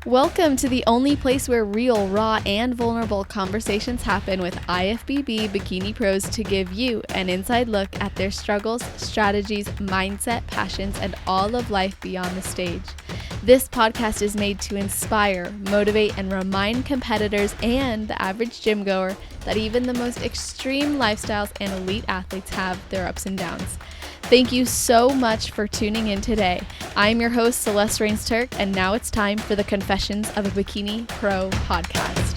Welcome to the only place where real, raw, and vulnerable conversations happen with IFBB bikini pros to give you an inside look at their struggles, strategies, mindset, passions, and all of life beyond the stage. This podcast is made to inspire, motivate, and remind competitors and the average gym goer that even the most extreme lifestyles and elite athletes have their ups and downs. Thank you so much for tuning in today. I'm your host, Celeste Rains-Turk, and now it's time for the Confessions of a Bikini Pro podcast.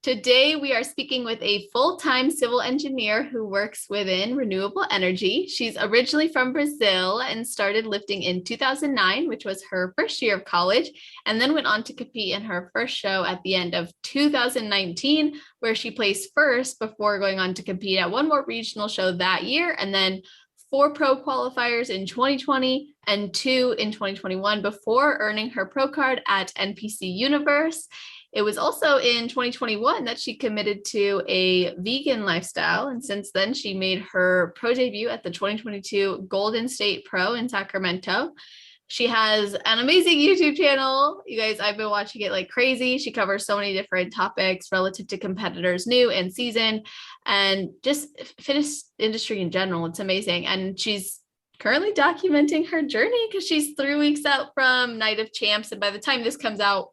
Today, we are speaking with a full-time civil engineer who works within renewable energy. She's originally from Brazil and started lifting in 2009, which was her first year of college, and then went on to compete in her first show at the end of 2019, where she placed first before going on to compete at one more regional show that year, and then 4 pro qualifiers in 2020 and 2 in 2021 before earning her pro card at NPC Universe. It was also in 2021 that she committed to a vegan lifestyle, and since then she made her pro debut at the 2022 Golden State Pro in Sacramento. She has an amazing YouTube channel. You guys, I've been watching it like crazy. She covers so many different topics relative to competitors, new and seasoned, and just fitness industry in general. It's amazing. And she's currently documenting her journey because she's 3 weeks out from Night of Champs. And by the time this comes out,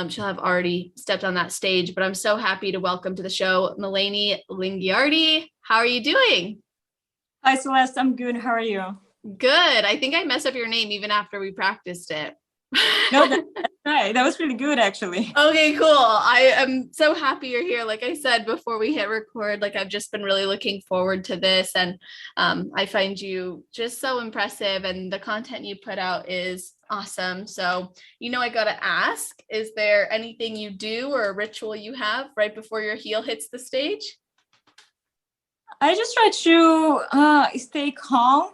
she'll have already stepped on that stage, but I'm so happy to welcome to the show, Milene Lingiardi. How are you doing? Hi, Celeste. I'm good. How are you? Good. I think I messed up your name even after we practiced it. No, that's right. That was really good, actually. Okay, cool. I am so happy you're here. Like I said before we hit record, like I've just been really looking forward to this, and I find you just so impressive, and the content you put out is awesome. So, I gotta ask, is there anything you do or a ritual you have right before your heel hits the stage? I just try to stay calm.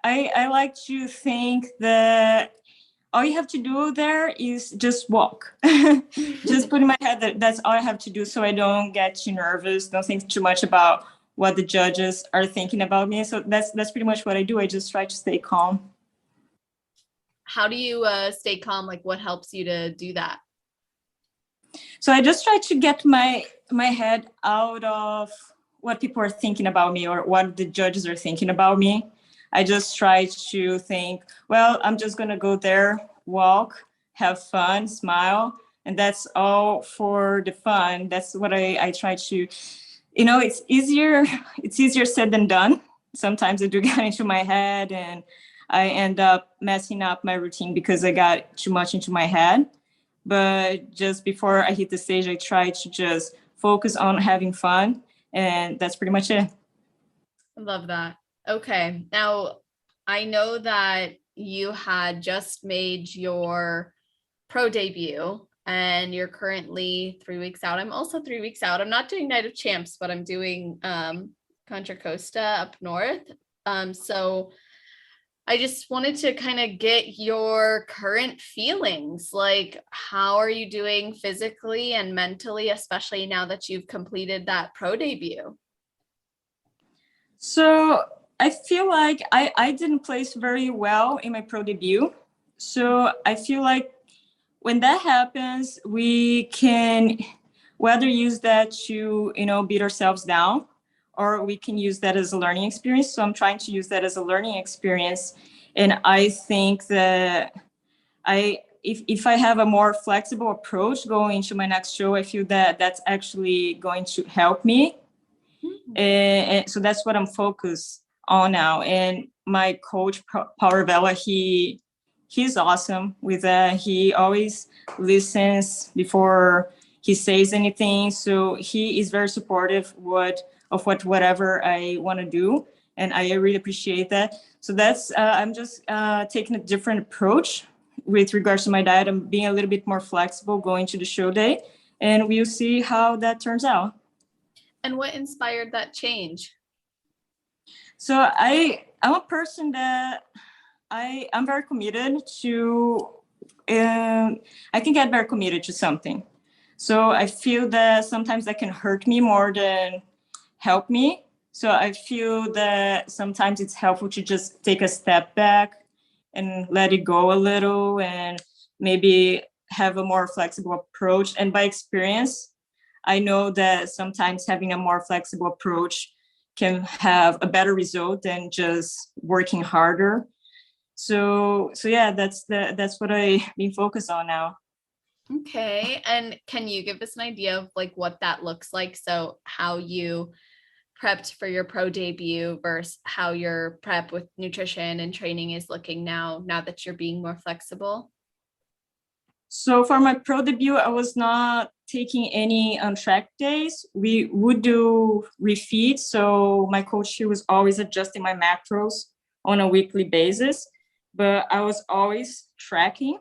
I like to think that all you have to do there is just walk. Just put in my head that that's all I have to do, so I don't get too nervous, don't think too much about what the judges are thinking about me. So that's pretty much what I do. I just try to stay calm. How do you stay calm? Like, what helps you to do that? So I just try to get my head out of what people are thinking about me or what the judges are thinking about me. I just try to think, well, I'm just going to go there, walk, have fun, smile. And that's all for the fun. That's what I try to, it's easier said than done. Sometimes I do get into my head and I end up messing up my routine because I got too much into my head. But just before I hit the stage, I try to just focus on having fun. And that's pretty much it. I love that. Okay. Now, I know that you had just made your pro debut and you're currently 3 weeks out. I'm also 3 weeks out. I'm not doing Night of Champs, but I'm doing Contra Costa up north. So I just wanted to kind of get your current feelings. Like, how are you doing physically and mentally, especially now that you've completed that pro debut? So I feel like I didn't place very well in my pro debut. So I feel like when that happens, we can whether use that to, beat ourselves down, or we can use that as a learning experience. So I'm trying to use that as a learning experience. And I think that if I have a more flexible approach going into my next show, I feel that that's actually going to help me. And so that's what I'm focused on now. And my coach, Power Vela, he's awesome with that. He always listens before he says anything. So he is very supportive of whatever I want to do. And I really appreciate that. So that's, I'm just taking a different approach with regards to my diet. I'm being a little bit more flexible going to the show day, and we'll see how that turns out. And what inspired that change? So I'm a person that I'm very committed to, I can get very committed to something. So I feel that sometimes that can hurt me more than help me. So I feel that sometimes it's helpful to just take a step back and let it go a little and maybe have a more flexible approach. And by experience, I know that sometimes having a more flexible approach can have a better result than just working harder. So yeah, that's what I've been focused on now. Okay. And can you give us an idea of like what that looks like? So how you prepped for your pro debut versus how your prep with nutrition and training is looking now that you're being more flexible? So for my pro debut, I was not taking any untracked days. We would do refeeds. So my coach, she was always adjusting my macros on a weekly basis, but I was always tracking.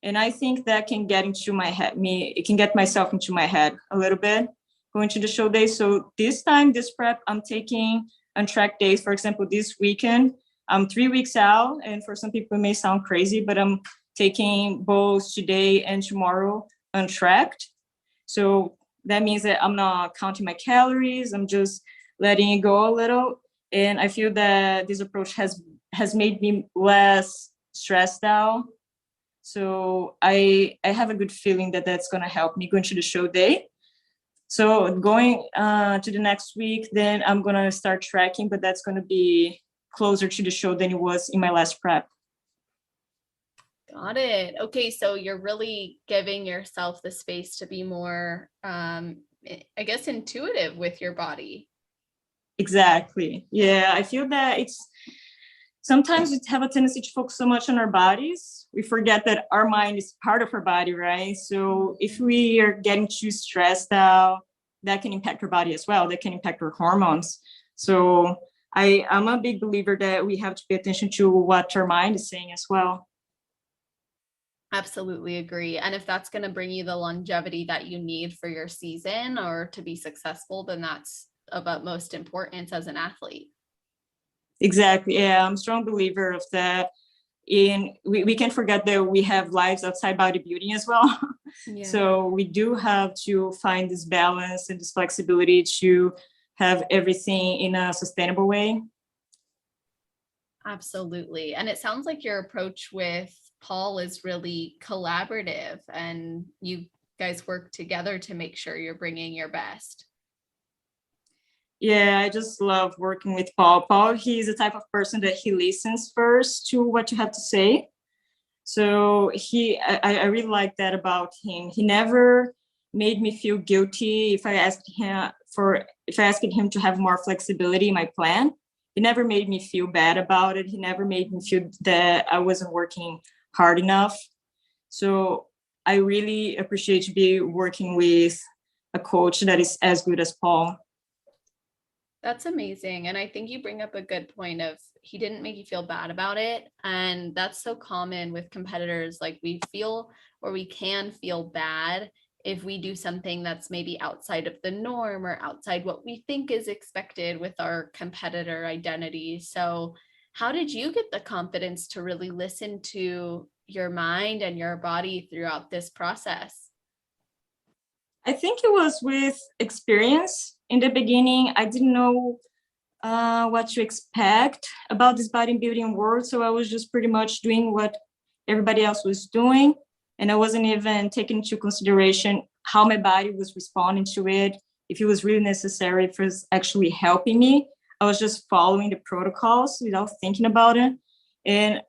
And I think that can get into my head, it can get myself into my head a little bit going to the show day. So this time, this prep, I'm taking untracked days. For example, this weekend, I'm 3 weeks out. And for some people, it may sound crazy, but I'm taking both today and tomorrow untracked. So that means that I'm not counting my calories. I'm just letting it go a little. And I feel that this approach has made me less stressed out. So I have a good feeling that that's going to help me going to the show day. So going to the next week, then I'm going to start tracking, but that's going to be closer to the show than it was in my last prep. Got it. Okay. So you're really giving yourself the space to be more, I guess, intuitive with your body. Exactly. Yeah. I feel that sometimes we have a tendency to focus so much on our bodies. We forget that our mind is part of our body, right? So if we are getting too stressed out, that can impact our body as well. That can impact our hormones. So I'm a big believer that we have to pay attention to what our mind is saying as well. Absolutely agree. And if that's going to bring you the longevity that you need for your season or to be successful, then that's of utmost importance as an athlete. Exactly. Yeah, I'm a strong believer of that. We can't forget that we have lives outside bodybuilding as well. Yeah. So we do have to find this balance and this flexibility to have everything in a sustainable way. Absolutely. And it sounds like your approach with Paul is really collaborative and you guys work together to make sure you're bringing your best. Yeah, I just love working with Paul. Paul, he's the type of person that he listens first to what you have to say. So I really like that about him. He never made me feel guilty if I asked him to have more flexibility in my plan. He never made me feel bad about it. He never made me feel that I wasn't working hard enough. So I really appreciate to be working with a coach that is as good as Paul. That's amazing. And I think you bring up a good point of he didn't make you feel bad about it. And that's so common with competitors. Like we feel or we can feel bad if we do something that's maybe outside of the norm or outside what we think is expected with our competitor identity. So how did you get the confidence to really listen to your mind and your body throughout this process? I think it was with experience. In the beginning, I didn't know what to expect about this bodybuilding world. So I was just pretty much doing what everybody else was doing. And I wasn't even taking into consideration how my body was responding to it, if it was really necessary, if it was actually helping me. I was just following the protocols without thinking about it. And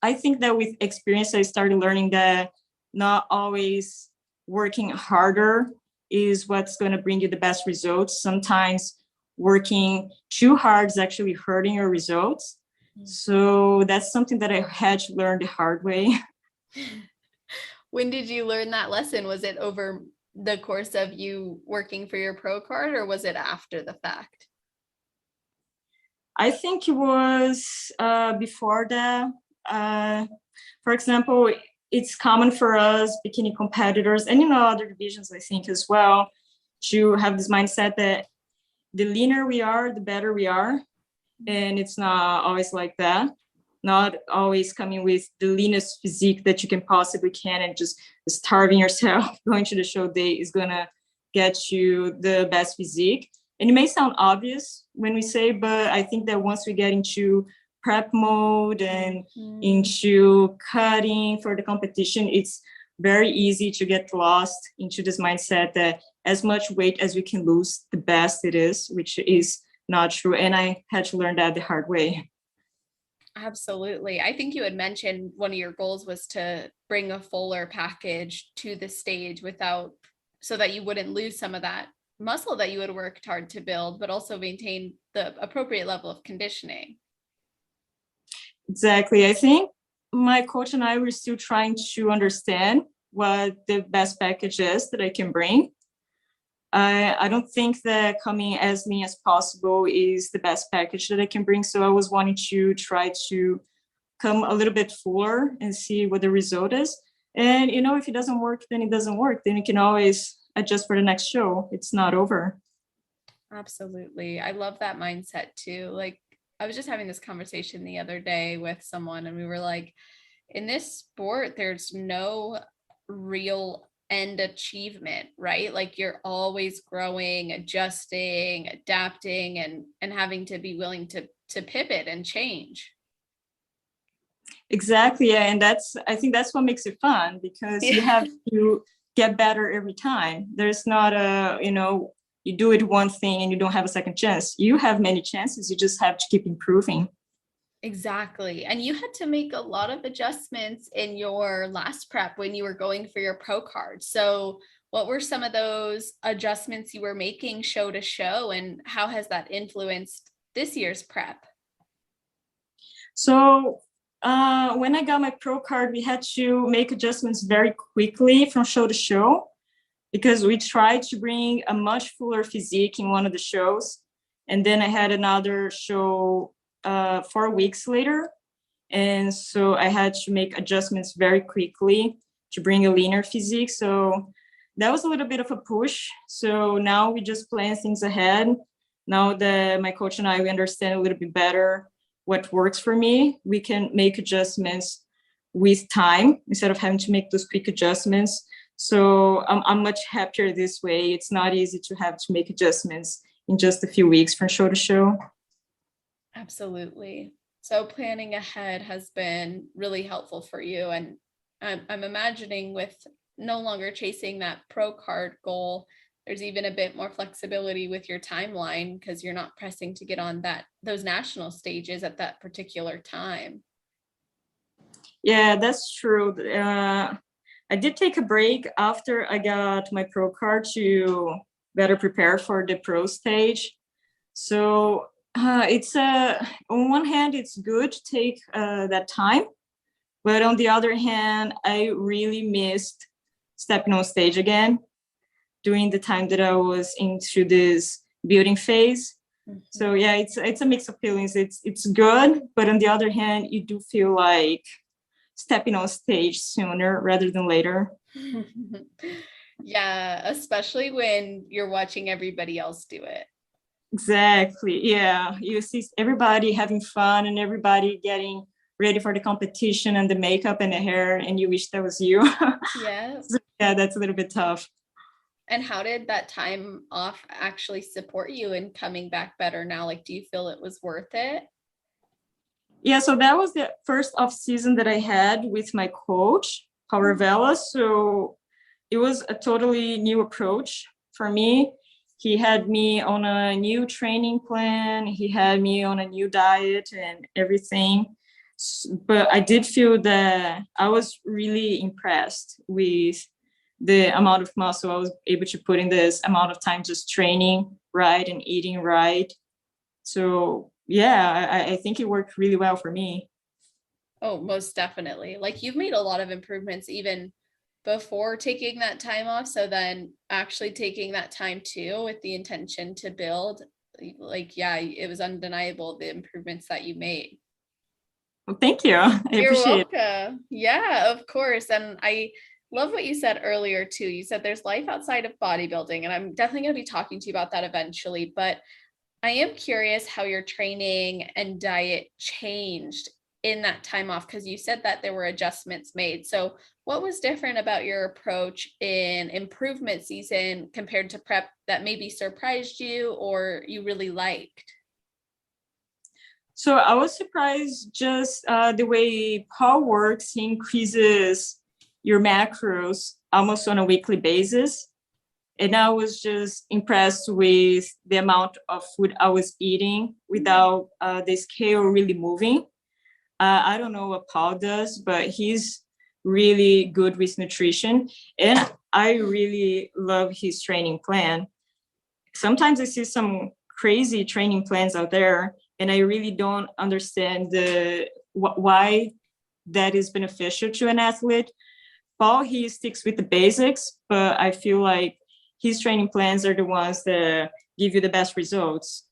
I think that with experience, I started learning that not always working harder is what's going to bring you the best results. Sometimes working too hard is actually hurting your results. So that's something that I had to learn the hard way. When did you learn that lesson? Was it over the course of you working for your pro card or was it after the fact? I think it was before that. For example, it's common for us bikini competitors and other divisions, I think as well, to have this mindset that the leaner we are, the better we are. And it's not always like that. Not always coming with the leanest physique that you can possibly can and just starving yourself going to the show day is going to get you the best physique. And it may sound obvious when we say, but I think that once we get into prep mode and into cutting for the competition, it's very easy to get lost into this mindset that as much weight as we can lose, the best it is, which is not true. And I had to learn that the hard way. Absolutely. I think you had mentioned one of your goals was to bring a fuller package to the stage so that you wouldn't lose some of that muscle that you had worked hard to build, but also maintain the appropriate level of conditioning. Exactly. I think my coach and I were still trying to understand what the best package is that I can bring. I don't think that coming as lean as possible is the best package that I can bring. So I was wanting to try to come a little bit fuller and see what the result is. And, if it doesn't work, then it doesn't work. Then you can always adjust for the next show. It's not over. Absolutely. I love that mindset too. Like, I was just having this conversation the other day with someone, and we were like, in this sport, there's no real end achievement, right? Like, you're always growing, adjusting, adapting, and having to be willing to pivot and change. Exactly. Yeah. And I think that's what makes it fun, because you have to get better every time. There's not you do it one thing and you don't have a second chance. You have many chances. You just have to keep improving. Exactly. And you had to make a lot of adjustments in your last prep when you were going for your pro card. So what were some of those adjustments you were making show to show, and how has that influenced this year's prep? So when I got my pro card, we had to make adjustments very quickly from show to show, because we tried to bring a much fuller physique in one of the shows. And then I had another show 4 weeks later. And so I had to make adjustments very quickly to bring a leaner physique. So that was a little bit of a push. So now we just plan things ahead. Now that my coach and I, we understand a little bit better what works for me, we can make adjustments with time instead of having to make those quick adjustments. So I'm much happier this way. It's not easy to have to make adjustments in just a few weeks from show to show. Absolutely. So planning ahead has been really helpful for you. And I'm imagining with no longer chasing that pro card goal, there's even a bit more flexibility with your timeline, because you're not pressing to get on those national stages at that particular time. Yeah, that's true. I did take a break after I got my pro card to better prepare for the pro stage. So it's on one hand, it's good to take that time, but on the other hand, I really missed stepping on stage again during the time that I was into this building phase. Mm-hmm. So yeah, it's a mix of feelings. It's good, but on the other hand, you do feel like stepping on stage sooner rather than later. Yeah, especially when you're watching everybody else do it. Exactly. Yeah, you see everybody having fun and everybody getting ready for the competition and the makeup and the hair, and you wish that was you. Yeah. So, yeah, that's a little bit tough. And how did that time off actually support you in coming back better now? Like, do you feel it was worth it? Yeah, so that was the first off season that I had with my coach, Vela. So it was a totally new approach for me. He had me on a new training plan. He had me on a new diet and everything. But I did feel that I was really impressed with the amount of muscle I was able to put in this amount of time, just training right and eating right. So yeah, I think it worked really well for me. Oh, most definitely. Like, you've made a lot of improvements even before taking that time off. So then actually taking that time too with the intention to build, like, yeah, it was undeniable the improvements that you made. Well, thank you. I appreciate it. Yeah, of course. And I love what you said earlier too. You said there's life outside of bodybuilding, and I'm definitely going to be talking to you about that eventually, but I am curious how your training and diet changed in that time off? Because you said that there were adjustments made. So what was different about your approach in improvement season compared to prep that maybe surprised you or you really liked? So I was surprised just the way Paul works. He increases your macros almost on a weekly basis. And I was just impressed with the amount of food I was eating without the scale really moving. I don't know what Paul does, but he's really good with nutrition. And I really love his training plan. Sometimes I see some crazy training plans out there, and I really don't understand why that is beneficial to an athlete. Paul, he sticks with the basics, but I feel like his training plans are the ones that give you the best results.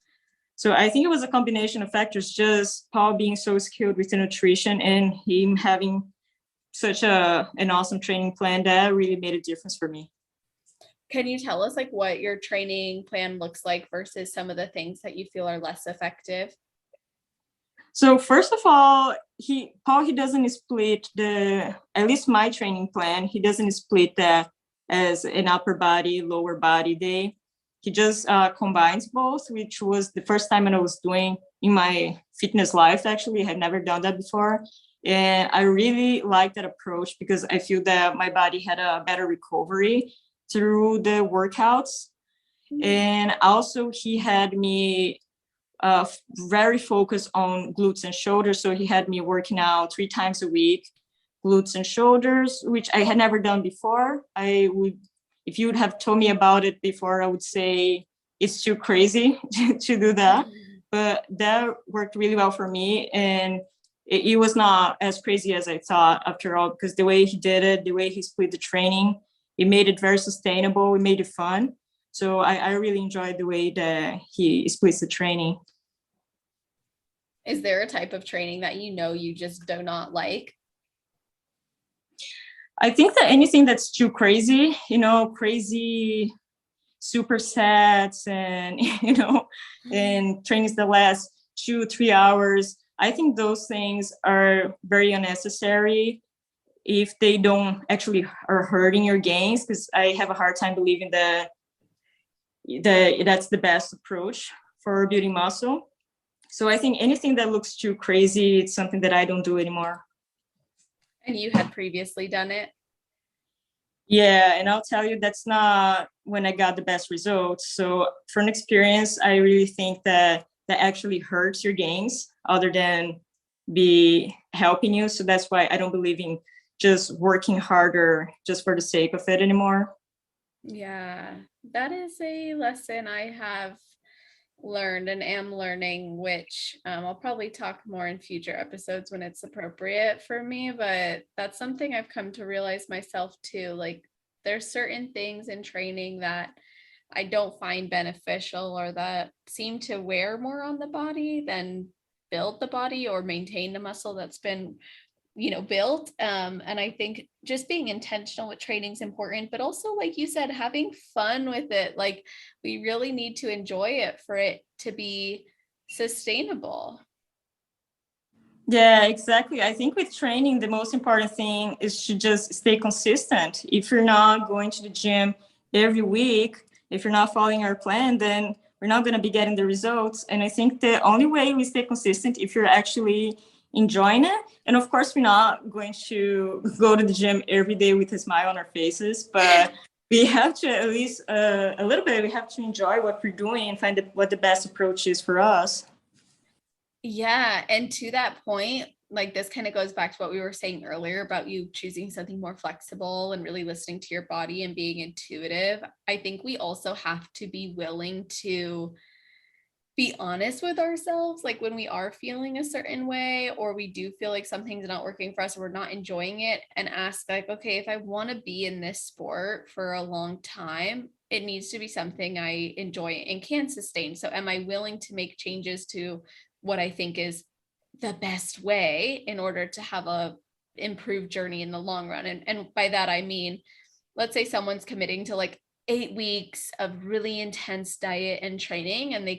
So I think it was a combination of factors, just Paul being so skilled with the nutrition and him having such an awesome training plan that really made a difference for me. Can you tell us like what your training plan looks like versus some of the things that you feel are less effective? So first of all, Paul doesn't split at least my training plan, he doesn't split that as an upper body, lower body day. He just combines both, which was the first time I was doing in my fitness life. Actually, I had never done that before. And I really like that approach because I feel that my body had a better recovery through the workouts. And also he had me very focused on glutes and shoulders. So he had me working out 3 times a week, glutes and shoulders, which I had never done before. If you would have told me about it before, I would say it's too crazy to do that. But that worked really well for me. And it was not as crazy as I thought after all, because the way he did it, the way he split the training, it made it very sustainable. It made it fun. So I really enjoyed the way that he splits the training. Is there a type of training that you just do not like? I think that anything that's too crazy, crazy supersets and, and trainings that last 2-3 hours. I think those things are very unnecessary if they don't actually are hurting your gains, because I have a hard time believing that that's the best approach for building muscle. So I think anything that looks too crazy, it's something that I don't do anymore. And you had previously done it? Yeah, and I'll tell you, that's not when I got the best results. So from experience, I really think that actually hurts your gains other than be helping you. So that's why I don't believe in just working harder just for the sake of it anymore. Yeah, that is a lesson I have learned and am learning, which I'll probably talk more in future episodes when it's appropriate for me, but that's something I've come to realize myself too. Like there's certain things in training that I don't find beneficial or that seem to wear more on the body than build the body or maintain the muscle that's been built. And I think just being intentional with training is important, but also, like you said, having fun with it. Like we really need to enjoy it for it to be sustainable. Yeah, exactly. I think with training, the most important thing is to just stay consistent. If you're not going to the gym every week, if you're not following our plan, then we're not going to be getting the results. And I think the only way we stay consistent if you're actually enjoying it. And of course, we're not going to go to the gym every day with a smile on our faces, but we have to at least a little bit, we have to enjoy what we're doing and find what the best approach is for us. Yeah. And to that point, like this kind of goes back to what we were saying earlier about you choosing something more flexible and really listening to your body and being intuitive. I think we also have to be willing to be honest with ourselves, like when we are feeling a certain way or we do feel like something's not working for us or we're not enjoying it, and ask like, okay, if I want to be in this sport for a long time, it needs to be something I enjoy and can sustain. So am I willing to make changes to what I think is the best way in order to have a improved journey in the long run? And by that I mean, let's say someone's committing to like 8 weeks of really intense diet and training and they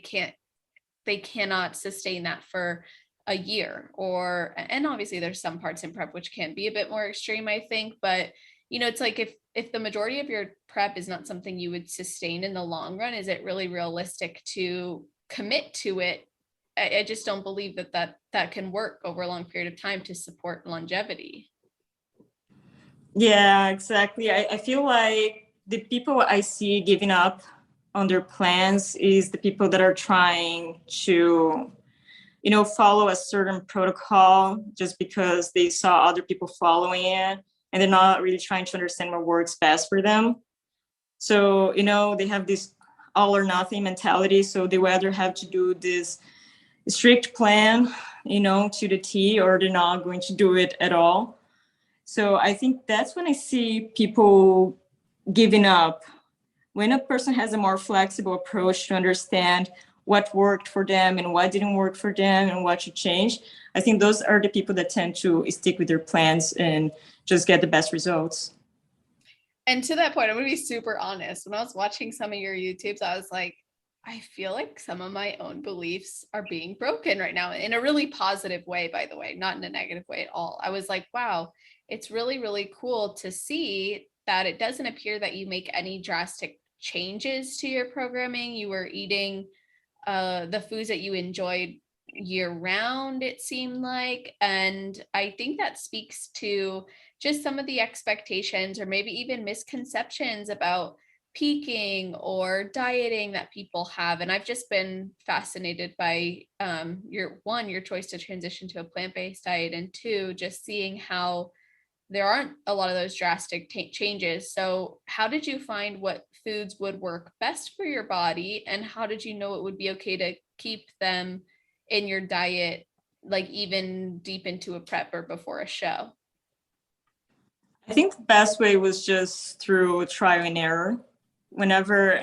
cannot sustain that for a year, or, and obviously there's some parts in prep which can be a bit more extreme, I think, but it's like if the majority of your prep is not something you would sustain in the long run, is it really realistic to commit to it? I just don't believe that can work over a long period of time to support longevity. Yeah, exactly. I feel like the people I see giving up on their plans is the people that are trying to, follow a certain protocol just because they saw other people following it, and they're not really trying to understand what works best for them. So, they have this all or nothing mentality. So they either have to do this strict plan, to the T, or they're not going to do it at all. So I think that's when I see people giving up. When a person has a more flexible approach to understand what worked for them and what didn't work for them and what should change, I think those are the people that tend to stick with their plans and just get the best results. And to that point, I'm going to be super honest. When I was watching some of your YouTubes, I was like, I feel like some of my own beliefs are being broken right now, in a really positive way, by the way, not in a negative way at all. I was like, wow, it's really, really cool to see that it doesn't appear that you make any drastic changes to your programming. You were eating the foods that you enjoyed year round, it seemed like. And I think that speaks to just some of the expectations or maybe even misconceptions about peaking or dieting that people have. And I've just been fascinated by your choice to transition to a plant-based diet, and two, just seeing how there aren't a lot of those drastic changes. So how did you find what foods would work best for your body, and how did you know it would be okay to keep them in your diet, like even deep into a prep or before a show? I think the best way was just through trial and error. Whenever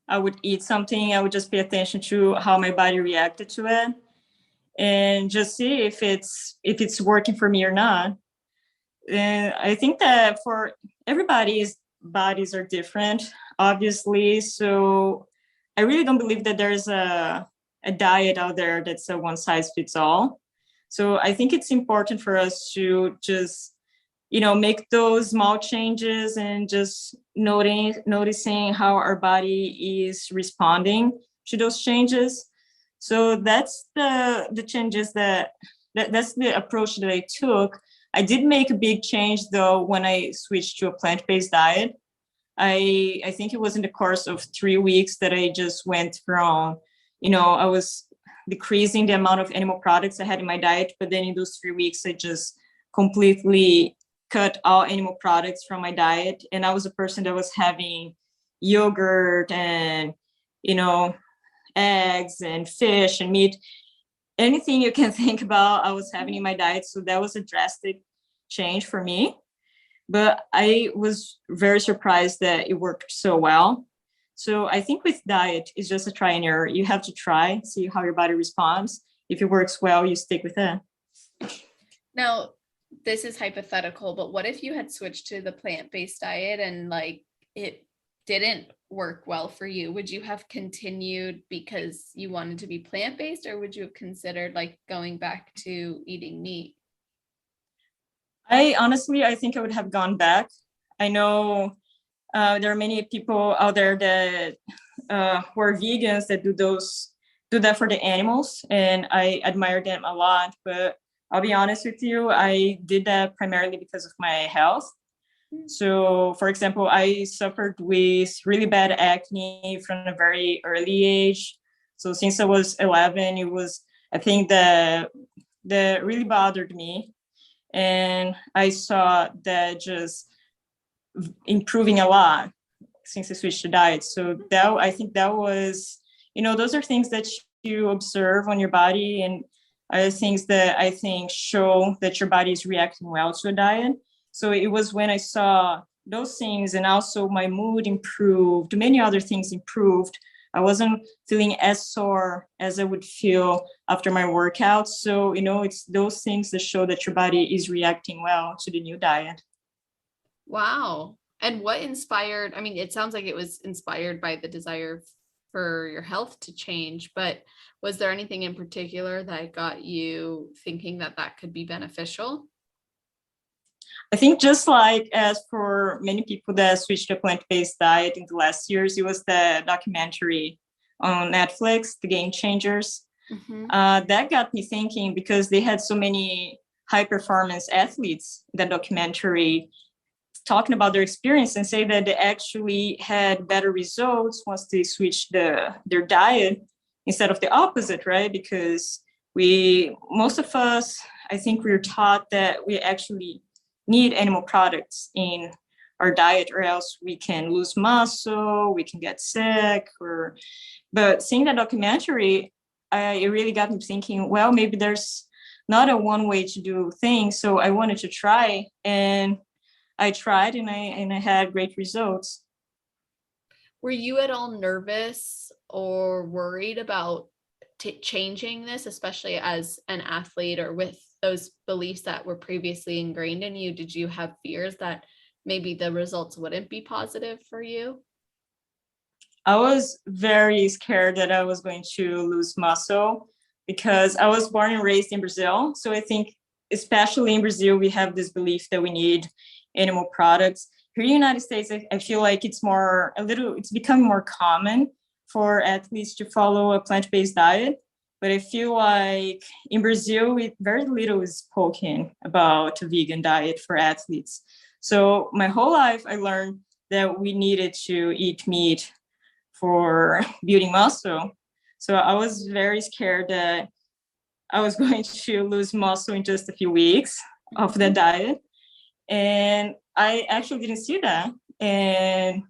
I would eat something, I would just pay attention to how my body reacted to it and just see if it's working for me or not. And I think that for everybody's bodies are different, obviously. So I really don't believe that there's a diet out there that's a one size fits all. So I think it's important for us to just, make those small changes and just noticing how our body is responding to those changes. So that's the changes that's the approach that I took. I did make a big change though when I switched to a plant-based diet. I think it was in the course of 3 weeks that I just went from, I was decreasing the amount of animal products I had in my diet, but then in those 3 weeks, I just completely cut all animal products from my diet. And I was a person that was having yogurt and, eggs and fish and meat, anything you can think about, I was having in my diet. So that was a drastic change for me. But I was very surprised that it worked so well. So I think with diet, it's just a try and error. You have to try, see how your body responds. If it works well, you stick with it. Now, this is hypothetical, but what if you had switched to the plant-based diet and like it didn't work well for you? Would you have continued because you wanted to be plant-based, or would you have considered like going back to eating meat? I think I would have gone back. I know there are many people out there that who are vegans that do that for the animals, and I admire them a lot. But I'll be honest with you, I did that primarily because of my health. So, for example, I suffered with really bad acne from a very early age. So since I was 11, it was a thing that really bothered me. And I saw that just improving a lot since I switched to diet. So I think that was, those are things that you observe on your body, and things that I think show that your body is reacting well to a diet. So it was when I saw those things, and also my mood improved, many other things improved. I wasn't feeling as sore as I would feel after my workout. So, it's those things that show that your body is reacting well to the new diet. Wow. And what inspired, I mean, it sounds like it was inspired by the desire for your health to change, but was there anything in particular that got you thinking that that could be beneficial? I think just like as for many people that switched to a plant-based diet in the last years, it was the documentary on Netflix, The Game Changers. Mm-hmm. That got me thinking because they had so many high performance athletes in that documentary talking about their experience and say that they actually had better results once they switched their diet instead of the opposite, right? Because most of us, I think we're taught that we actually need animal products in our diet or else we can lose muscle, we can get sick. But seeing that documentary, it really got me thinking, well, maybe there's not a one way to do things. So I wanted to try, and I tried, and I had great results. Were you at all nervous or worried about changing this, especially as an athlete or with those beliefs that were previously ingrained in you? Did you have fears that maybe the results wouldn't be positive for you? I was very scared that I was going to lose muscle because I was born and raised in Brazil. So I think, especially in Brazil, we have this belief that we need animal products. Here in the United States, I feel like it's become more common for athletes to follow a plant-based diet. But I feel like in Brazil, very little is spoken about a vegan diet for athletes. So my whole life, I learned that we needed to eat meat for building muscle. So I was very scared that I was going to lose muscle in just a few weeks of the diet. And I actually didn't see that. And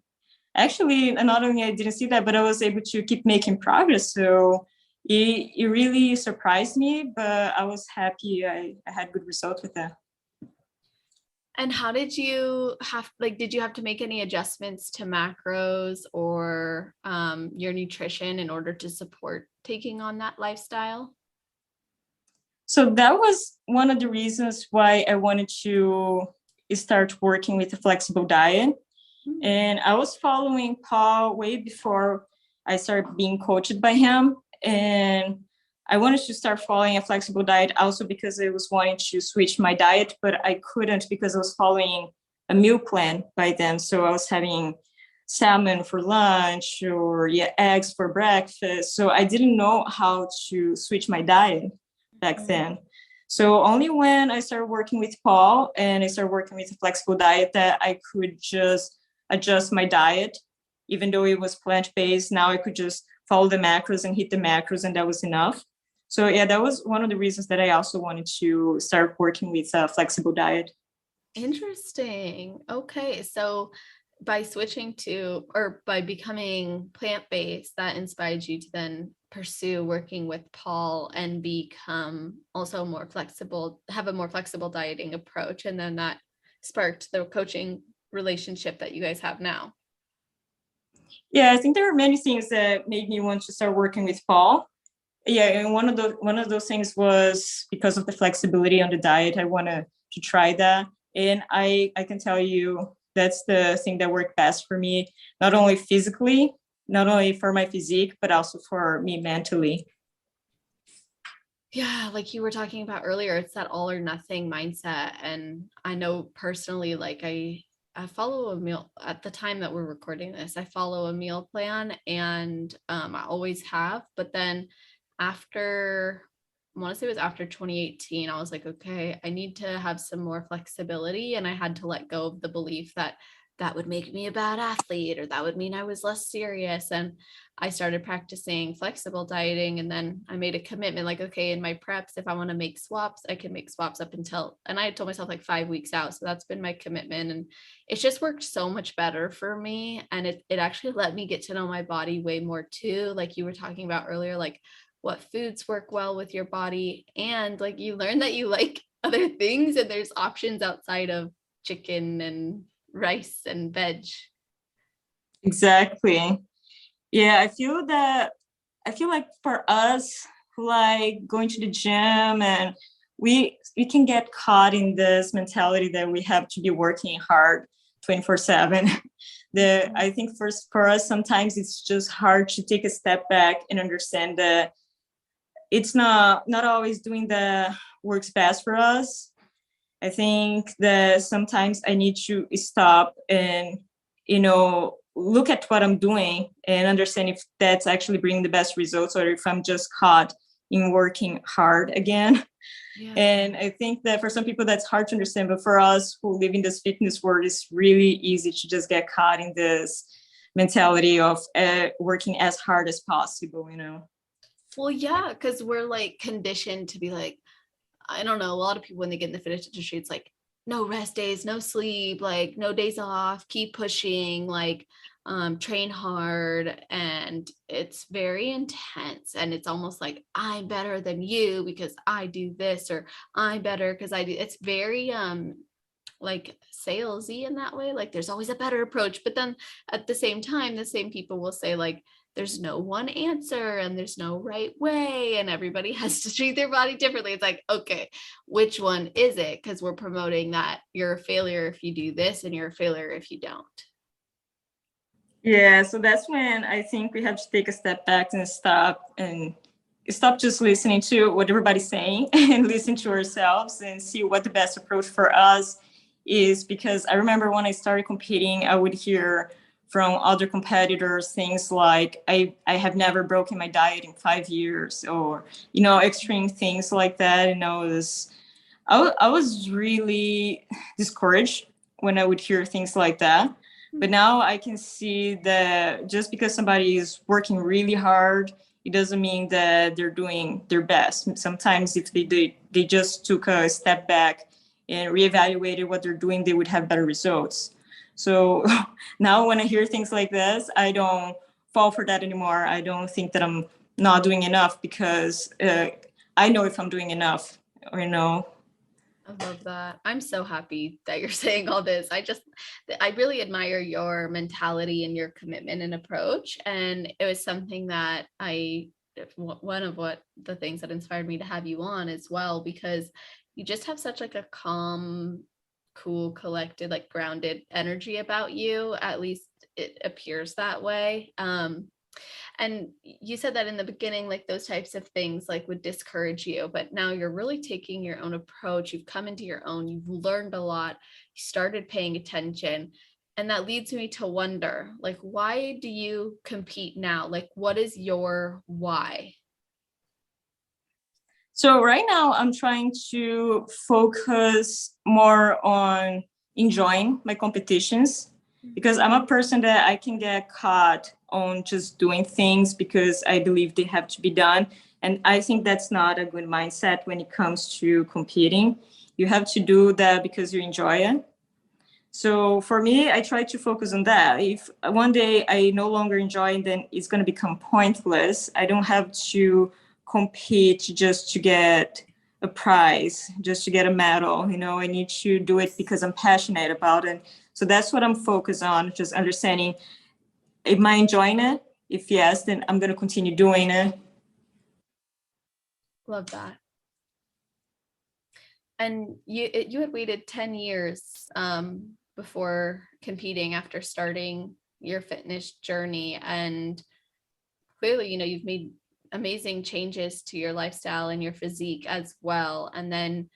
actually, not only I didn't see that, but I was able to keep making progress. So it really surprised me, but I was happy I had good results with that. And how did you did you have to make any adjustments to macros or your nutrition in order to support taking on that lifestyle? So that was one of the reasons why I wanted to start working with a flexible diet. Mm-hmm. And I was following Paul way before I started being coached by him. And I wanted to start following a flexible diet also because I was wanting to switch my diet, but I couldn't because I was following a meal plan by then. So I was having salmon for lunch or eggs for breakfast. So I didn't know how to switch my diet back then. So only when I started working with Paul and I started working with a flexible diet that I could just adjust my diet, even though it was plant-based. Now I could just follow the macros and hit the macros, and that was enough. So yeah, that was one of the reasons that I also wanted to start working with a flexible diet. Interesting. Okay. So by switching to, or by becoming plant-based, that inspired you to then pursue working with Paul and become also more flexible, have a more flexible dieting approach. And then that sparked the coaching relationship that you guys have now. Yeah, I think there are many things that made me want to start working with Paul. Yeah, and one of those things was because of the flexibility on the diet. I wanted to try that. And I can tell you that's the thing that worked best for me, not only physically, not only for my physique, but also for me mentally. Yeah, like you were talking about earlier, it's that all or nothing mindset. And I know personally, like I follow a meal at the time that we're recording this, I follow a meal plan, and I always have. But then after, I want to say it was after 2018, I was like, okay, I need to have some more flexibility. And I had to let go of the belief that that would make me a bad athlete or that would mean I was less serious. And I started practicing flexible dieting. And then I made a commitment, like, okay, in my preps, if I want to make swaps, I can make swaps up until, and I told myself like 5 weeks out. So that's been my commitment. And it's just worked so much better for me. And it actually let me get to know my body way more too. Like you were talking about earlier, like what foods work well with your body. And like you learn that you like other things and there's options outside of chicken and rice and veg. Exactly. Yeah, I feel like for us, like going to the gym, and we can get caught in this mentality that we have to be working hard 24/7. I think first for us, sometimes it's just hard to take a step back and understand that it's not always doing the works best for us. I think that sometimes I need to stop and, look at what I'm doing and understand if that's actually bringing the best results or if I'm just caught in working hard again. Yeah. And I think that for some people that's hard to understand, but for us who live in this fitness world, it's really easy to just get caught in this mentality of working as hard as possible, Well, yeah, because we're like conditioned to be like, I don't know, a lot of people when they get in the fitness industry, it's like no rest days, no sleep, like no days off, keep pushing, like train hard. And it's very intense. And it's almost like I'm better than you because I do this, or I'm better because I do. It's very like salesy in that way. Like there's always a better approach. But then at the same time, the same people will say like, there's no one answer and there's no right way and everybody has to treat their body differently. It's like, okay, which one is it? Because we're promoting that you're a failure if you do this and you're a failure if you don't. Yeah, so that's when I think we have to take a step back and stop just listening to what everybody's saying and listen to ourselves and see what the best approach for us is. Because I remember when I started competing, I would hear from other competitors things like I have never broken my diet in 5 years, or extreme things like that. And I was really discouraged when I would hear things like that. But now I can see that just because somebody is working really hard, it doesn't mean that they're doing their best. Sometimes if they just took a step back and reevaluated what they're doing, they would have better results. So now when I hear things like this, I don't fall for that anymore. I don't think that I'm not doing enough because I know if I'm doing enough, I love that. I'm so happy that you're saying all this. I really admire your mentality and your commitment and approach. And it was something that one of the things that inspired me to have you on as well, because you just have such like a calm, cool, collected, like grounded energy about you. At least it appears that way. And you said that in the beginning, like those types of things like would discourage you, but now you're really taking your own approach. You've come into your own, you've learned a lot, you started paying attention. And that leads me to wonder, like, why do you compete now? Like, what is your why? So right now I'm trying to focus more on enjoying my competitions, because I'm a person that I can get caught on just doing things because I believe they have to be done. And I think that's not a good mindset when it comes to competing. You have to do that because you enjoy it. So for me, I try to focus on that. If one day I no longer enjoy it, then it's going to become pointless. I don't have to compete just to get a prize, just to get a medal. I need to do it because I'm passionate about it. So that's what I'm focused on, just understanding, am I enjoying it? If yes, then I'm going to continue doing it. Love that. And you had waited 10 years before competing after starting your fitness journey. And clearly, you've made amazing changes to your lifestyle and your physique as well. And then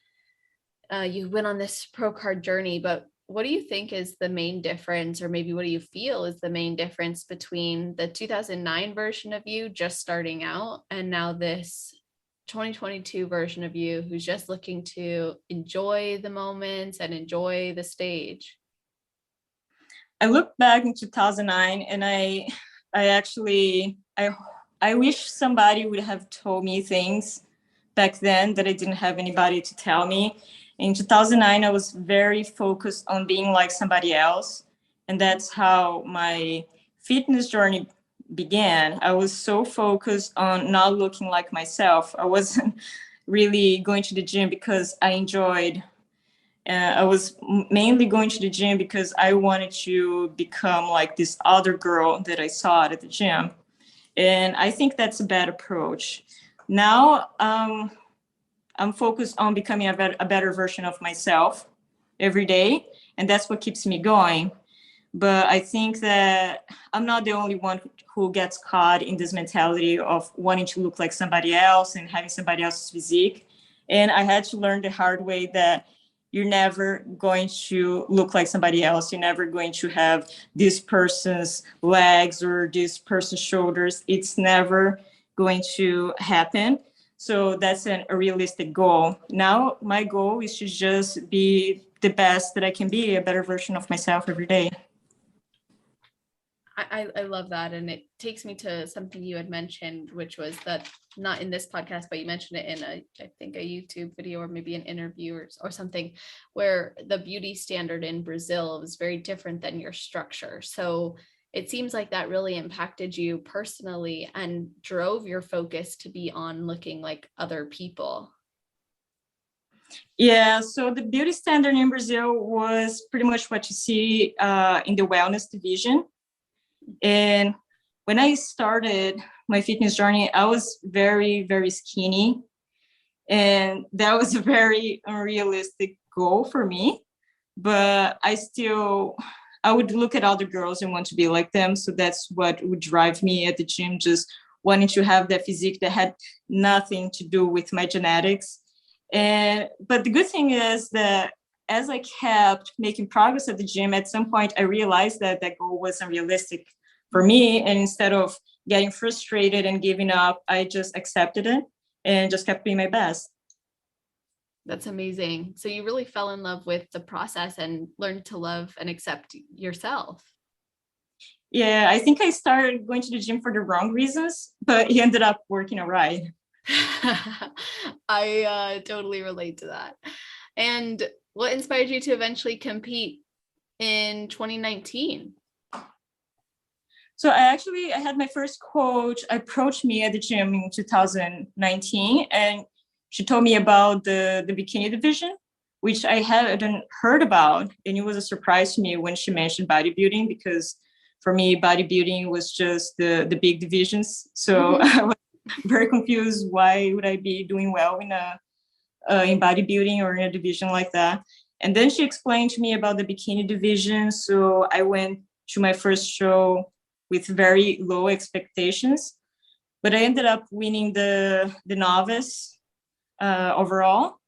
you went on this pro card journey, but what do you think is the main difference, or maybe what do you feel is the main difference between the 2009 version of you just starting out and now this 2022 version of you who's just looking to enjoy the moments and enjoy the stage? I look back in 2009 and I wish somebody would have told me things back then that I didn't have anybody to tell me. In 2009, I was very focused on being like somebody else. And that's how my fitness journey began. I was so focused on not looking like myself. I wasn't really going to the gym because I enjoyed. I was mainly going to the gym because I wanted to become like this other girl that I saw at the gym. And I think that's a bad approach. Now, I'm focused on becoming a better version of myself every day. And that's what keeps me going. But I think that I'm not the only one who gets caught in this mentality of wanting to look like somebody else and having somebody else's physique. And I had to learn the hard way that you're never going to look like somebody else. You're never going to have this person's legs or this person's shoulders. It's never going to happen. So that's a realistic goal. Now, my goal is to just be the best that I can be, a better version of myself every day. I love that. And it takes me to something you had mentioned, which was that not in this podcast, but you mentioned it in I think a YouTube video or maybe an interview or something, where the beauty standard in Brazil was very different than your structure. So it seems like that really impacted you personally and drove your focus to be on looking like other people. Yeah, so the beauty standard in Brazil was pretty much what you see in the wellness division. And when I started my fitness journey, I was very, very skinny. And that was a very unrealistic goal for me. But I would look at other girls and want to be like them. So that's what would drive me at the gym, just wanting to have that physique that had nothing to do with my genetics. But the good thing is that as I kept making progress at the gym, at some point I realized that that goal wasn't realistic for me. And instead of getting frustrated and giving up, I just accepted it and just kept being my best. That's amazing. So you really fell in love with the process and learned to love and accept yourself. Yeah, I think I started going to the gym for the wrong reasons, but it ended up working all right. I totally relate to that. And what inspired you to eventually compete in 2019? So I had my first coach approach me at the gym in 2019, and she told me about the bikini division, which I hadn't heard about. And it was a surprise to me when she mentioned bodybuilding, because for me, bodybuilding was just the big divisions. So I was very confused. Why would I be doing well in bodybuilding or in a division like that? And then she explained to me about the bikini division. So I went to my first show with very low expectations, but I ended up winning the novice overall.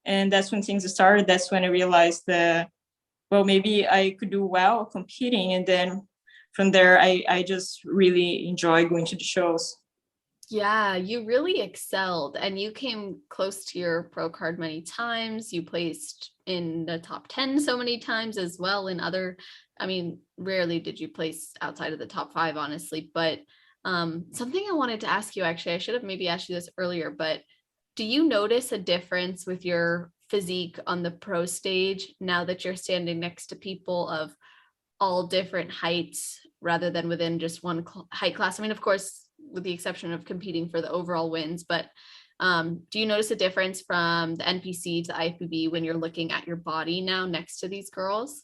And that's when things started. That's when I realized that, well, maybe I could do well competing. And then from there, I just really enjoy going to the shows. Yeah, you really excelled and you came close to your pro card many times. You placed in the top 10 so many times as well in other, I mean, rarely did you place outside of the top 5, honestly. But something I wanted to ask you, actually, I should have maybe asked you this earlier, but do you notice a difference with your physique on the pro stage now that you're standing next to people of all different heights rather than within just one height class? I mean, of course, with the exception of competing for the overall wins, but do you notice a difference from the NPC to the IFBB when you're looking at your body now next to these girls?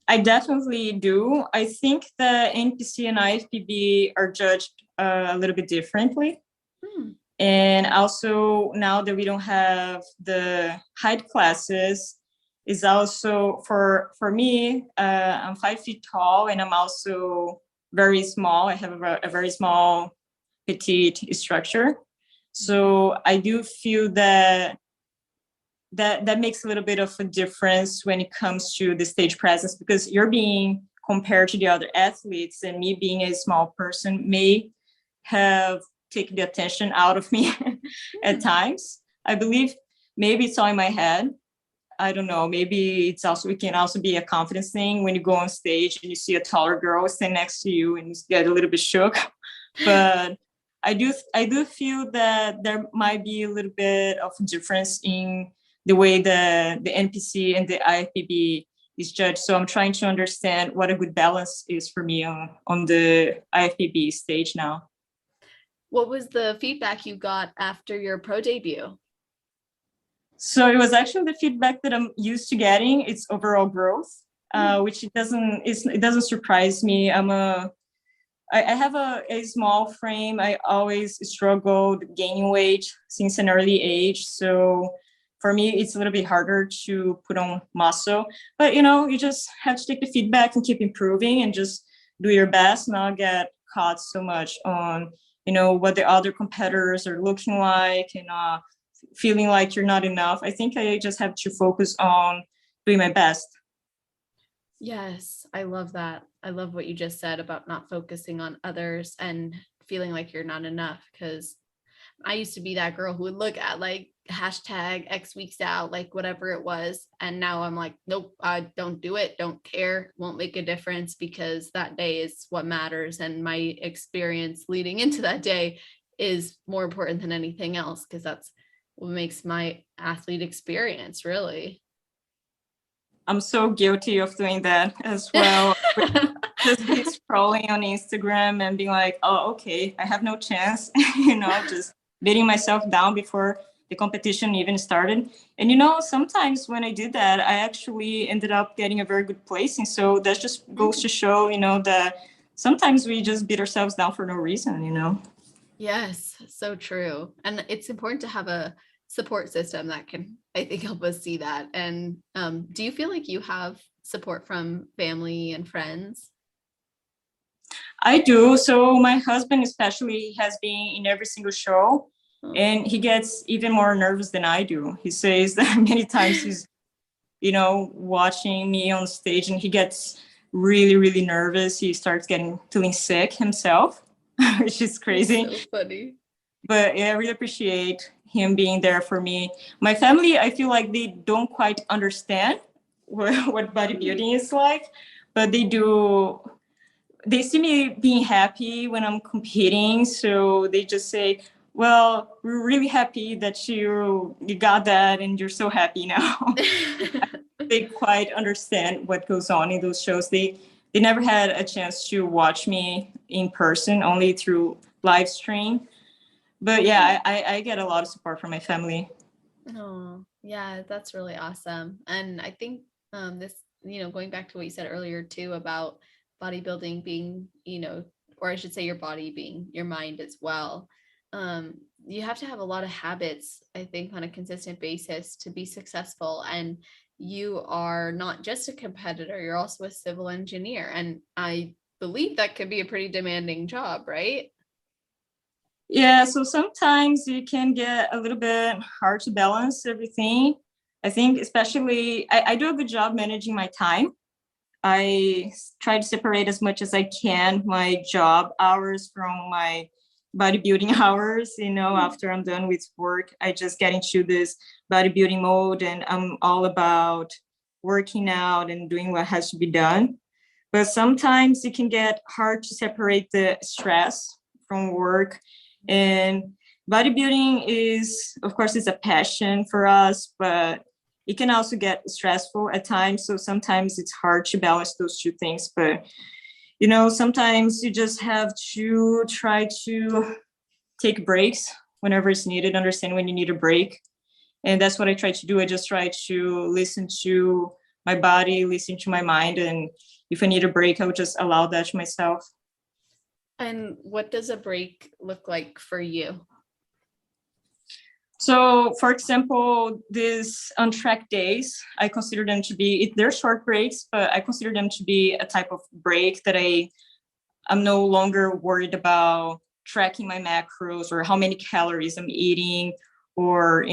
I definitely do. I think the NPC and IFBB are judged a little bit differently. And also now that we don't have the height classes, is also for me, I'm 5 feet tall and I'm also very small. I have a very small, petite structure. So I do feel that makes a little bit of a difference when it comes to the stage presence, because you're being compared to the other athletes, and me being a small person may have taken the attention out of me at times. I believe maybe it's all in my head. I don't know. Maybe it can also be a confidence thing when you go on stage and you see a taller girl stand next to you and you get a little bit shook. But I do feel that there might be a little bit of a difference in the way the NPC and the IFBB is judged. So I'm trying to understand what a good balance is for me on the IFBB stage now. What was the feedback you got after your pro debut? So it was actually the feedback that I'm used to getting. It's overall growth, which it doesn't surprise me. I have a small frame. I always struggled gaining weight since an early age. So for me, it's a little bit harder to put on muscle. But, you just have to take the feedback and keep improving and just do your best, not get caught so much on, what the other competitors are looking like and feeling like you're not enough. I think I just have to focus on doing my best. Yes, I love that. I love what you just said about not focusing on others and feeling like you're not enough, because I used to be that girl who would look at like hashtag X weeks out, like whatever it was. And now I'm like, nope, I don't do it. Don't care. Won't make a difference, because that day is what matters. And my experience leading into that day is more important than anything else, because that's what makes my athlete experience, really. I'm so guilty of doing that as well. Just be scrolling on Instagram and being like, oh, okay, I have no chance, just beating myself down before the competition even started. And, sometimes when I did that, I actually ended up getting a very good placing. So that just goes to show, that sometimes we just beat ourselves down for no reason. Yes, so true. And it's important to have a support system that can, I think, help us see that. And do you feel like you have support from family and friends? I do. So my husband especially has been in every single show, and he gets even more nervous than I do. He says that many times he's, watching me on stage and he gets really, really nervous. He starts feeling sick himself, which is crazy. That's so funny. But yeah, I really appreciate him being there for me. My family, I feel like they don't quite understand what bodybuilding is like, but they do. They see me being happy when I'm competing, so they just say, well, we're really happy that you got that and you're so happy now. They quite understand what goes on in those shows. They never had a chance to watch me in person, only through live stream. But yeah, I get a lot of support from my family. Oh, yeah, that's really awesome. And I think this, going back to what you said earlier too about bodybuilding being, or I should say your body being your mind as well. You have to have a lot of habits, I think, on a consistent basis to be successful. And you are not just a competitor, you're also a civil engineer. And I believe that could be a pretty demanding job, right? Yeah, so sometimes it can get a little bit hard to balance everything. I think especially I do a good job managing my time. I try to separate as much as I can my job hours from my bodybuilding hours. After I'm done with work, I just get into this bodybuilding mode and I'm all about working out and doing what has to be done. But sometimes it can get hard to separate the stress from work. And bodybuilding is, of course, it's a passion for us, but it can also get stressful at times. So sometimes it's hard to balance those two things. But, sometimes you just have to try to take breaks whenever it's needed, understand when you need a break. And that's what I try to do. I just try to listen to my body, listen to my mind. And if I need a break, I would just allow that to myself. And what does a break look like for you? So, for example, these on-track days, I consider them to be, they're short breaks, but I consider them to be a type of break that I'm no longer worried about tracking my macros or how many calories I'm eating or,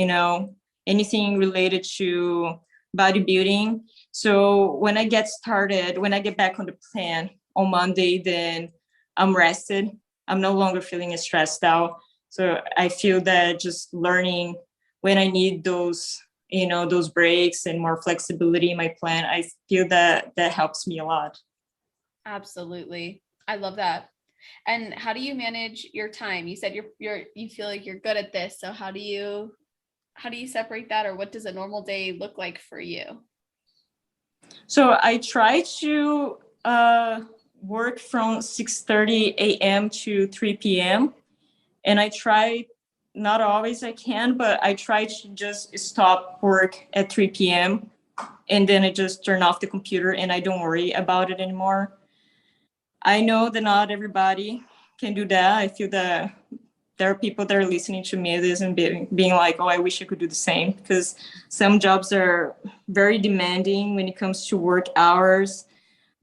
anything related to bodybuilding. So when I get started, when I get back on the plan on Monday, then I'm rested. I'm no longer feeling stressed out. So I feel that just learning when I need those, those breaks and more flexibility in my plan, I feel that helps me a lot. Absolutely. I love that. And how do you manage your time? You said you feel like you're good at this. So how do you separate that, or what does a normal day look like for you? So I try to work from 6:30 a.m. to 3 p.m. And I try, not always I can, but I try to just stop work at 3 p.m. and then I just turn off the computer and I don't worry about it anymore. I know that not everybody can do that. I feel that there are people that are listening to me this and being like, oh, I wish I could do the same, because some jobs are very demanding when it comes to work hours.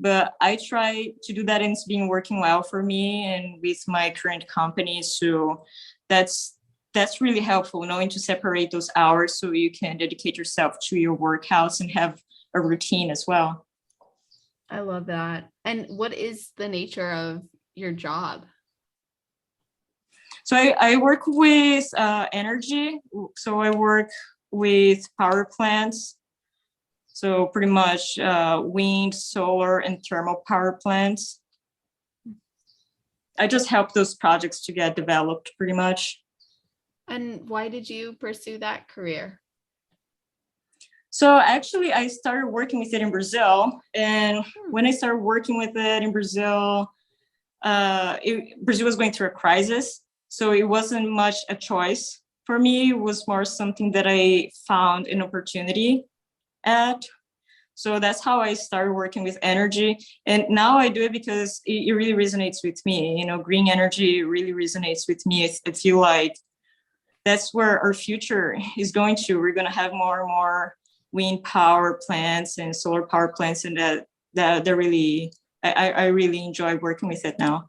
But I try to do that, and it's been working well for me and with my current company. So that's really helpful, knowing to separate those hours so you can dedicate yourself to your workouts and have a routine as well. I love that. And what is the nature of your job? So I work with energy. So I work with power plants. So pretty much wind, solar, and thermal power plants. I just help those projects to get developed pretty much. And why did you pursue that career? So actually, I started working with it in Brazil. And when I started working with it in Brazil, Brazil was going through a crisis. So it wasn't much a choice for me. It was more something that I found an opportunity at. So that's how I started working with energy. And now I do it because it really resonates with me. You know, green energy really resonates with me. I feel like that's where our future is going to. We're going to have more and more wind power plants and solar power plants, and that really, I really enjoy working with it now.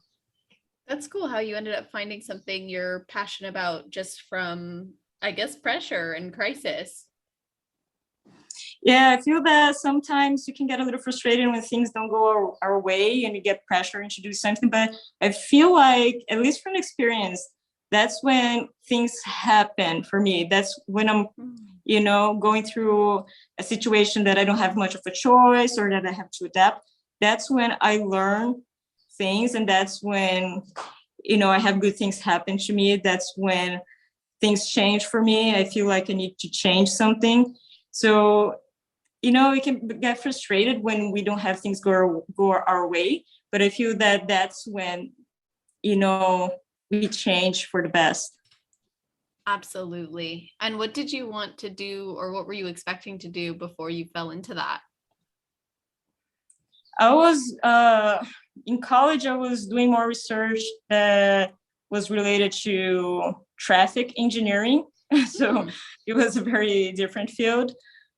That's cool how you ended up finding something you're passionate about just from, I guess, pressure and crisis. Yeah, I feel that sometimes you can get a little frustrated when things don't go our way and you get pressure to do something. But I feel like, at least from experience, that's when things happen for me. That's when I'm, going through a situation that I don't have much of a choice or that I have to adapt. That's when I learn things, and that's when, I have good things happen to me. That's when things change for me. I feel like I need to change something. So, we can get frustrated when we don't have things go our way. But I feel that that's when, we change for the best. Absolutely. And what did you want to do, or what were you expecting to do before you fell into that? I was in college. I was doing more research that was related to traffic engineering. So it was a very different field.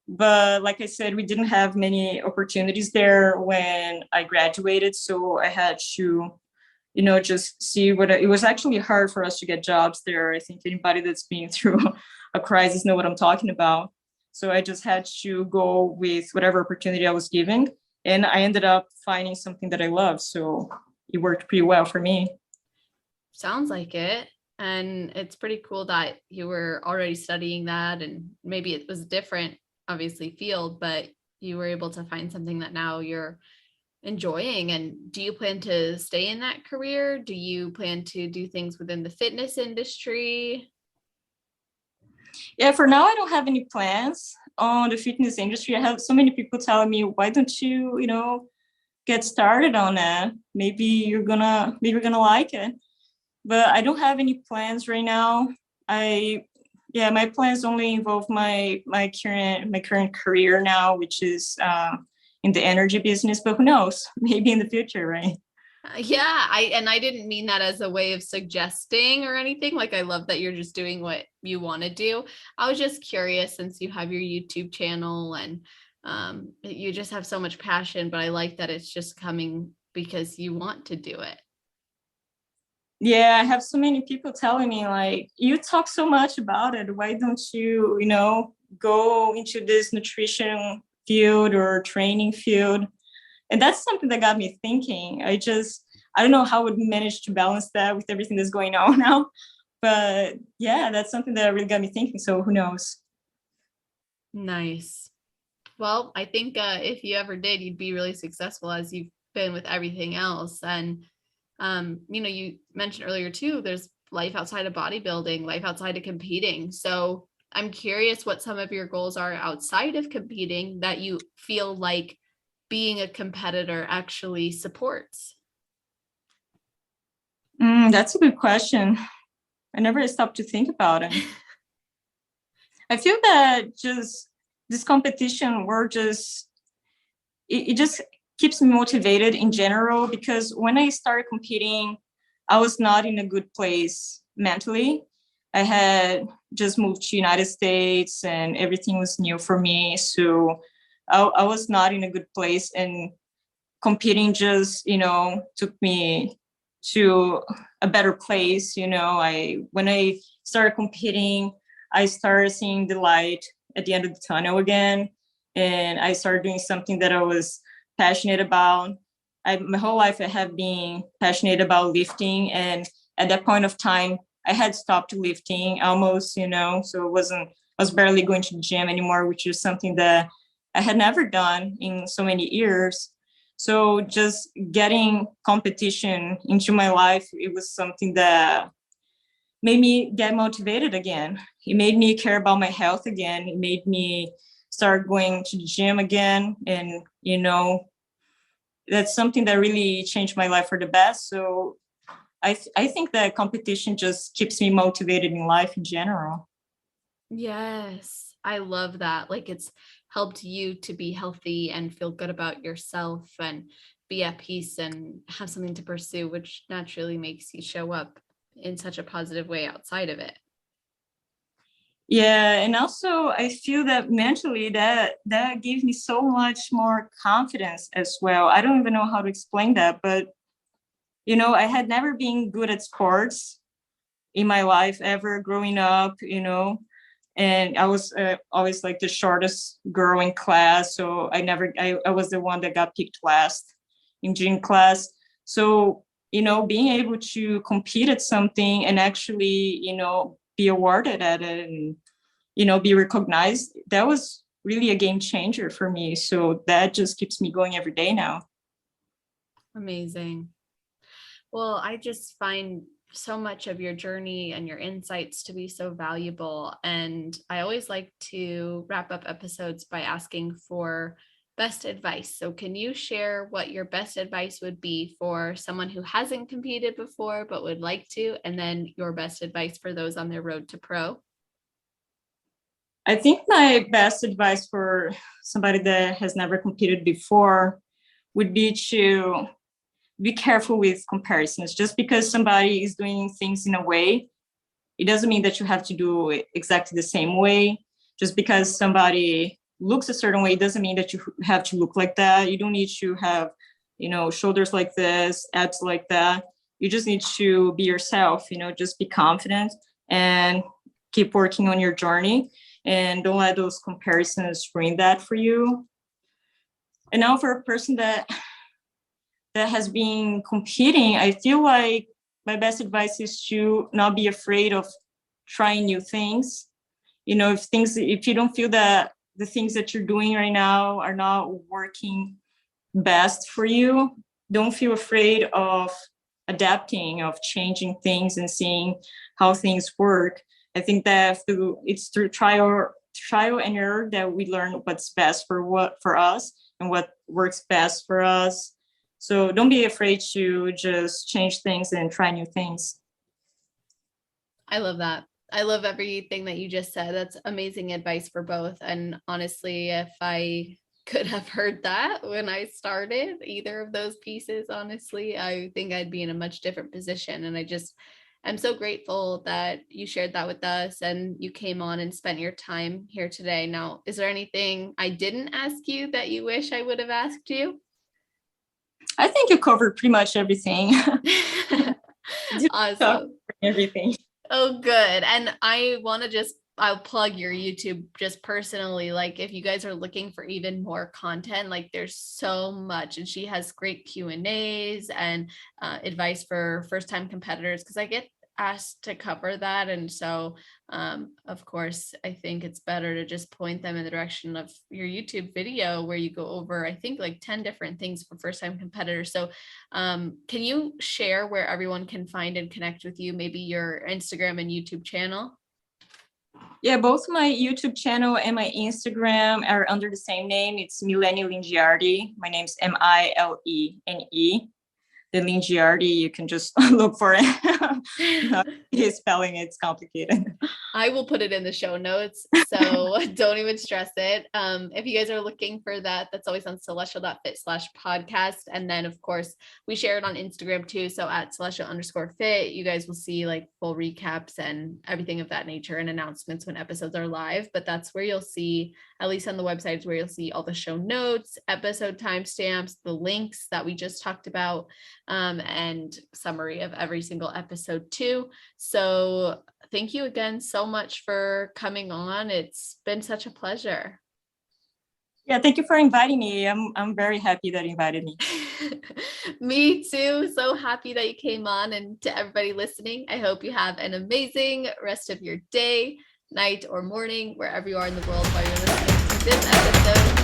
But like I said, we didn't have many opportunities there when I graduated. So I had to, just see what it was actually hard for us to get jobs there. I think anybody that's been through a crisis know what I'm talking about. So I just had to go with whatever opportunity I was given. And I ended up finding something that I love. So it worked pretty well for me. Sounds like it. And it's pretty cool that you were already studying that, and maybe it was different, obviously, field, but you were able to find something that now you're enjoying. And do you plan to stay in that career? Do you plan to do things within the fitness industry? Yeah, for now, I don't have any plans on the fitness industry. I have so many people telling me, why don't you, get started on that? Maybe you're gonna like it. But I don't have any plans right now. My plans only involve my current career now, which is in the energy business. But who knows? Maybe in the future, right? Yeah, I didn't mean that as a way of suggesting or anything. Like, I love that you're just doing what you want to do. I was just curious, since you have your YouTube channel and you just have so much passion, but I like that it's just coming because you want to do it. Yeah, I have so many people telling me, like, you talk so much about it. Why don't you, go into this nutrition field or training field? And that's something that got me thinking. I don't know how I would manage to balance that with everything that's going on now. But yeah, that's something that really got me thinking. So who knows? Nice. Well, I think if you ever did, you'd be really successful, as you've been with everything else. And, you mentioned earlier too, there's life outside of bodybuilding, life outside of competing. So I'm curious what some of your goals are outside of competing that you feel like being a competitor actually supports. That's a good question. I never stopped to think about it. I feel that just this competition, it just keeps me motivated in general, because when I started competing, I was not in a good place mentally. I had just moved to United States and everything was new for me. So I was not in a good place, and competing just, took me to a better place. When I started competing, I started seeing the light at the end of the tunnel again. And I started doing something that I was passionate about. My whole life I have been passionate about lifting. And at that point of time, I had stopped lifting almost, so I was barely going to the gym anymore, which is something that I had never done in so many years. So just getting competition into my life, it was something that made me get motivated again. It made me care about my health again. It made me start going to the gym again. And, that's something that really changed my life for the best. So I think that competition just keeps me motivated in life in general. Yes, I love that. Like it's helped you to be healthy and feel good about yourself and be at peace and have something to pursue, which naturally makes you show up in such a positive way outside of it. Yeah, and also I feel that mentally that gave me so much more confidence as well. I don't even know how to explain that, but I had never been good at sports in my life ever growing up, and I was always like the shortest girl in class. So I was the one that got picked last in gym class. So, being able to compete at something and actually, be awarded at it and, be recognized, that was really a game changer for me. So that just keeps me going every day now. Amazing. Well, I just find so much of your journey and your insights to be so valuable. And I always like to wrap up episodes by asking for best advice. So can you share what your best advice would be for someone who hasn't competed before but would like to, and then your best advice for those on their road to pro? I think my best advice for somebody that has never competed before would be to be careful with comparisons. Just because somebody is doing things in a way, it doesn't mean that you have to do it exactly the same way. Just because somebody looks a certain way doesn't mean that you have to look like that. You don't need to have, shoulders like this, abs like that. You just need to be yourself, just be confident and keep working on your journey, and don't let those comparisons ruin that for you. And now for a person that has been competing, I feel like my best advice is to not be afraid of trying new things. If you don't feel that the things that you're doing right now are not working best for you, don't feel afraid of adapting, of changing things and seeing how things work. I think that it's through trial and error that we learn what's best for us and what works best for us. So don't be afraid to just change things and try new things. I love that. I love everything that you just said. That's amazing advice for both. And honestly, if I could have heard that when I started either of those pieces, honestly, I think I'd be in a much different position. And I'm so grateful that you shared that with us and you came on and spent your time here today. Now, is there anything I didn't ask you that you wish I would have asked you? I think you covered pretty much everything. Awesome. Everything. Oh, good. And I'll plug your YouTube just personally. Like if you guys are looking for even more content, like there's so much, and she has great Q&As and advice for first-time competitors, because I get asked to cover that. And so, of course, I think it's better to just point them in the direction of your YouTube video where you go over, I think like 10 different things for first-time competitors. So can you share where everyone can find and connect with you, maybe your Instagram and YouTube channel? Yeah, both my YouTube channel and my Instagram are under the same name. It's Milene Lingiardi. My name's Milene. The Lingiardi, you can just look for it. Not his spelling, it's complicated. I will put it in the show notes, so don't even stress it. If you guys are looking for that, that's always on celestial.fit/podcast. And then of course we share it on Instagram too. So at celestial_fit, you guys will see like full recaps and everything of that nature and announcements when episodes are live. But that's where you'll see, at least on the website, is where you'll see all the show notes, episode timestamps, the links that we just talked about, and summary of every single episode too. So thank you again so much for coming on. It's been such a pleasure. Yeah, thank you for inviting me. I'm very happy that you invited me. Me too. So happy that you came on. And to everybody listening, I hope you have an amazing rest of your day, night, or morning, wherever you are in the world while you're listening to this episode.